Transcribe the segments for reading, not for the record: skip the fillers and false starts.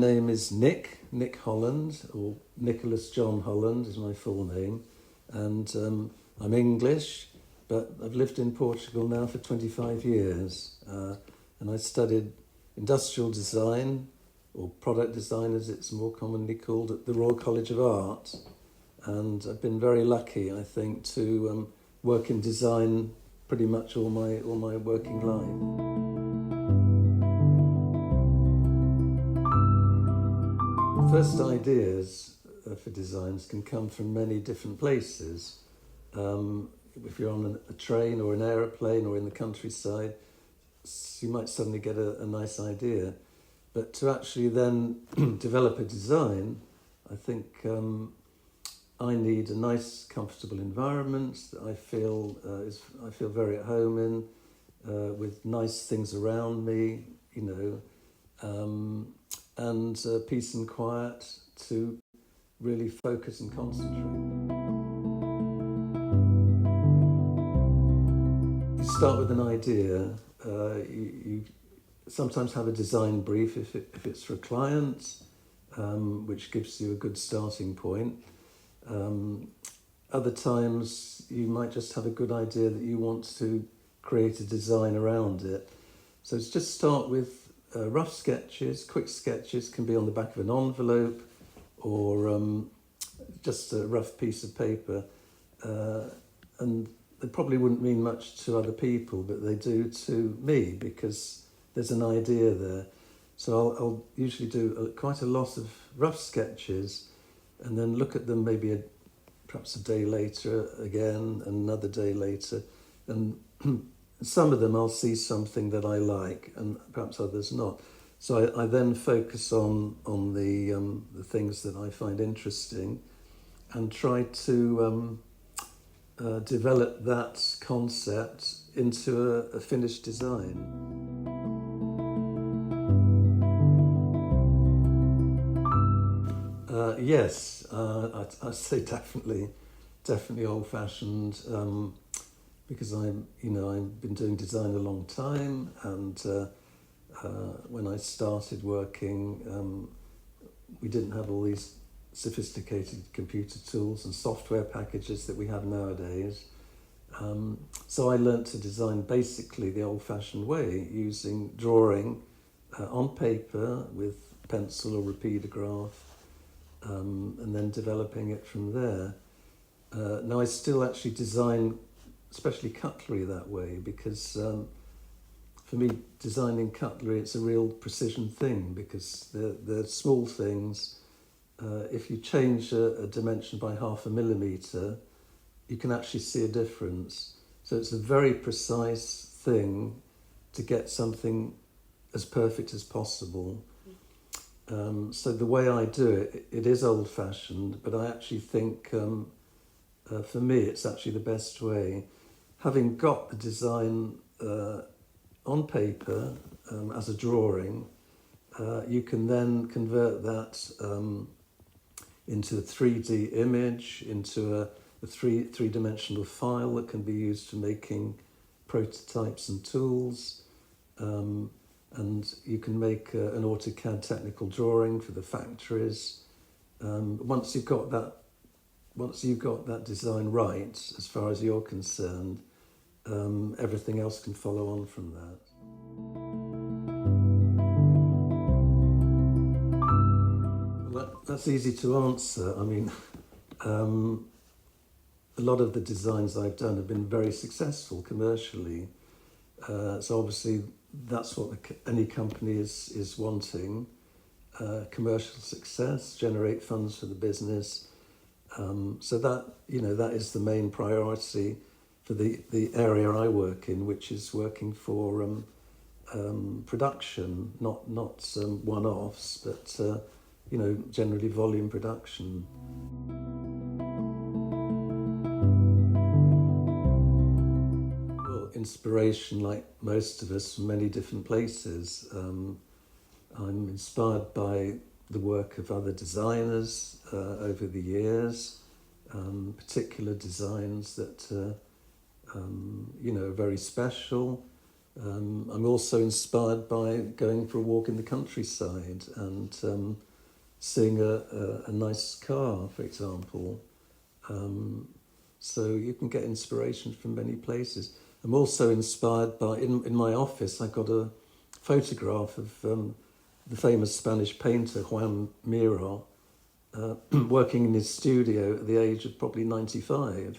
name is Nick Holland, or Nicholas John Holland is my full name, and I'm English, but I've lived in Portugal now for 25 years, and I studied industrial design, or product design as it's more commonly called, at the Royal College of Art, and I've been very lucky, I think, to work in design pretty much all my working life. First ideas for designs can come from many different places. If you're on a train or an aeroplane or in the countryside, you might suddenly get a nice idea. But to actually then develop a design, I think I need a nice, comfortable environment that I feel very at home in, with nice things around me, and peace and quiet to really focus and concentrate. You start with an idea. You sometimes have a design brief if it's for a client, which gives you a good starting point. Other times you might just have a good idea that you want to create a design around it. So it's just start with rough sketches, quick sketches, can be on the back of an envelope or just a rough piece of paper. And they probably wouldn't mean much to other people, but they do to me because there's an idea there. So I'll usually do quite a lot of rough sketches and then look at them maybe perhaps a day later again, another day later. And some of them I'll see something that I like and perhaps others not. So I then focus on the things that I find interesting and try to develop that concept into a finished design. Yes, I'd say definitely old-fashioned, because I've been doing design a long time, and when I started working, we didn't have all these sophisticated computer tools and software packages that we have nowadays. So I learnt to design basically the old-fashioned way, using drawing on paper with pencil or rapidograph, and then developing it from there. Now I still actually design, especially cutlery, that way, because for me, designing cutlery, it's a real precision thing, because they're small things. If you change a dimension by 0.5 millimeter, you can actually see a difference. So it's a very precise thing to get something as perfect as possible. So the way I do it, it is old-fashioned, but I actually think, for me, it's actually the best way. Having got the design on paper as a drawing, you can then convert that into a 3D image, into a three-dimensional file that can be used for making prototypes and tools. And you can make an AutoCAD technical drawing for the factories. Once you've got that design right, as far as you're concerned, everything else can follow on from that. Well, that's easy to answer. I mean, a lot of the designs I've done have been very successful commercially. So obviously that's what any company is wanting, commercial success, generate funds for the business. So that is the main priority for the area I work in, which is working for production, not one-offs, but generally volume production. Well, inspiration, like most of us, from many different places. I'm inspired by the work of other designers over the years, particular designs that are very special, I'm also inspired by going for a walk in the countryside and seeing a nice car, for example. So you can get inspiration from many places. I'm also inspired by, in my office, I got a photograph of the famous Spanish painter Juan Miro working in his studio at the age of probably 95,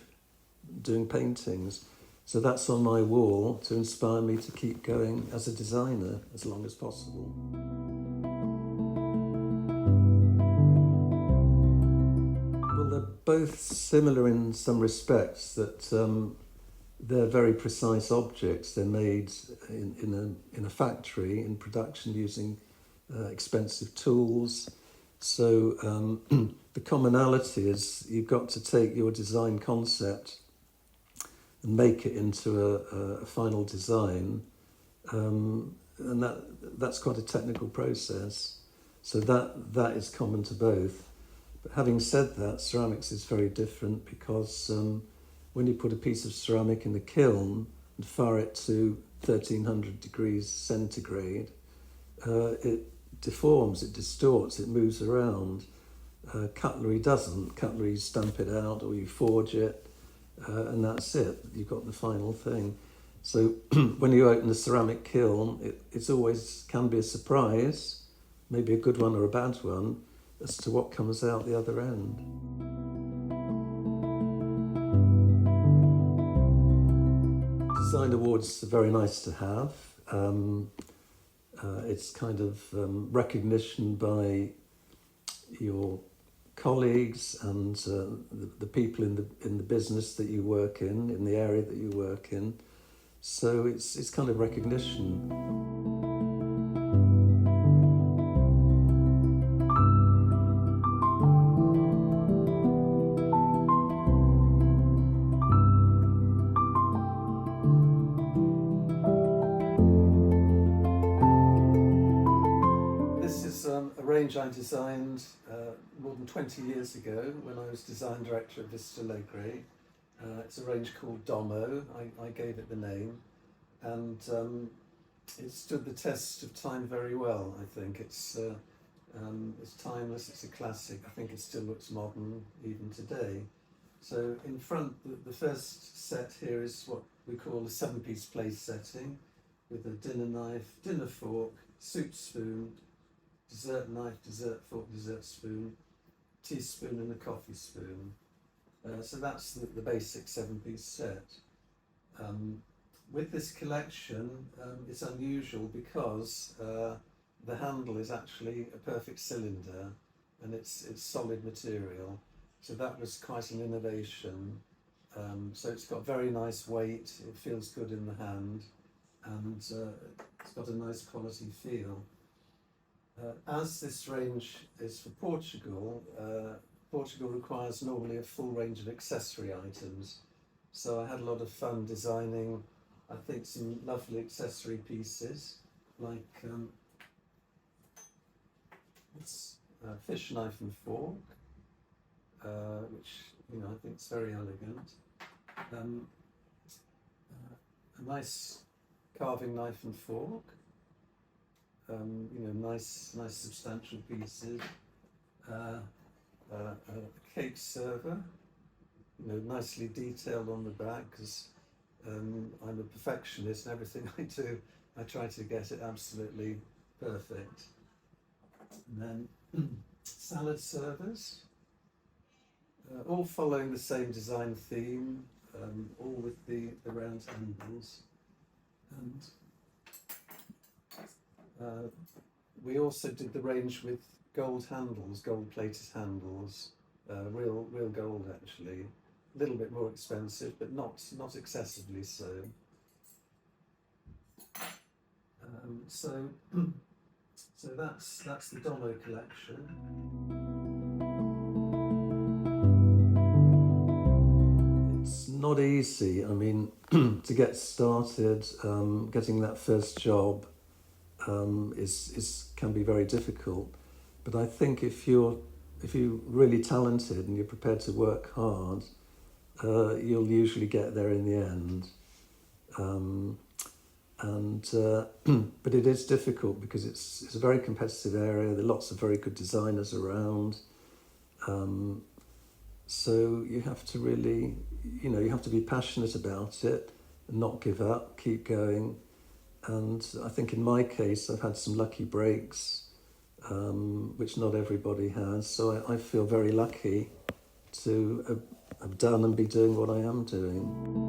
doing paintings. So that's on my wall to inspire me to keep going as a designer as long as possible. Well, they're both similar in some respects, that they're very precise objects. They're made in a factory, in production, using expensive tools. So the commonality is you've got to take your design concept and make it into a final design, and that's quite a technical process. So that is common to both. But having said that, ceramics is very different because when you put a piece of ceramic in the kiln and fire it to 1300 degrees centigrade, it deforms, it distorts, it moves around. Cutlery doesn't. Cutlery, you stamp it out or you forge it, and that's it. You've got the final thing. So when you open a ceramic kiln, it's always can be a surprise, maybe a good one or a bad one, as to what comes out the other end. Design awards are very nice to have. It's kind of recognition by your colleagues and the people in the business that you work in the area that you work in. So it's kind of recognition. A range I designed more than 20 years ago when I was design director at Vista Alegre. It's a range called Domo. I gave it the name, and it stood the test of time very well. I think it's timeless. It's a classic. I think it still looks modern even today. So in front, the first set here is what we call a 7-piece plate setting, with a dinner knife, dinner fork, soup spoon, dessert knife, dessert fork, dessert spoon, teaspoon and a coffee spoon. So that's the basic 7-piece set. With this collection, it's unusual because the handle is actually a perfect cylinder and it's solid material. So that was quite an innovation. So it's got very nice weight, it feels good in the hand, and it's got a nice quality feel. As this range is for Portugal, Portugal requires normally a full range of accessory items. So I had a lot of fun designing, I think, some lovely accessory pieces, like this fish knife and fork, which I think is very elegant. A nice carving knife and fork. Nice substantial pieces. A cake server, nicely detailed on the back, because I'm a perfectionist and everything I do, I try to get it absolutely perfect. And then salad servers, all following the same design theme, all with the round handles. And we also did the range with gold handles, gold-plated handles, real gold actually. A little bit more expensive, but not excessively so. So that's the Domo collection. It's not easy. I mean, to get started, getting that first job can be very difficult. But I think if you're really talented and you're prepared to work hard, you'll usually get there in the end. and but it is difficult because it's a very competitive area. There are lots of very good designers around, so you have to really, you have to be passionate about it and not give up, keep going. And I think in my case, I've had some lucky breaks, which not everybody has. So I feel very lucky to have done and be doing what I am doing.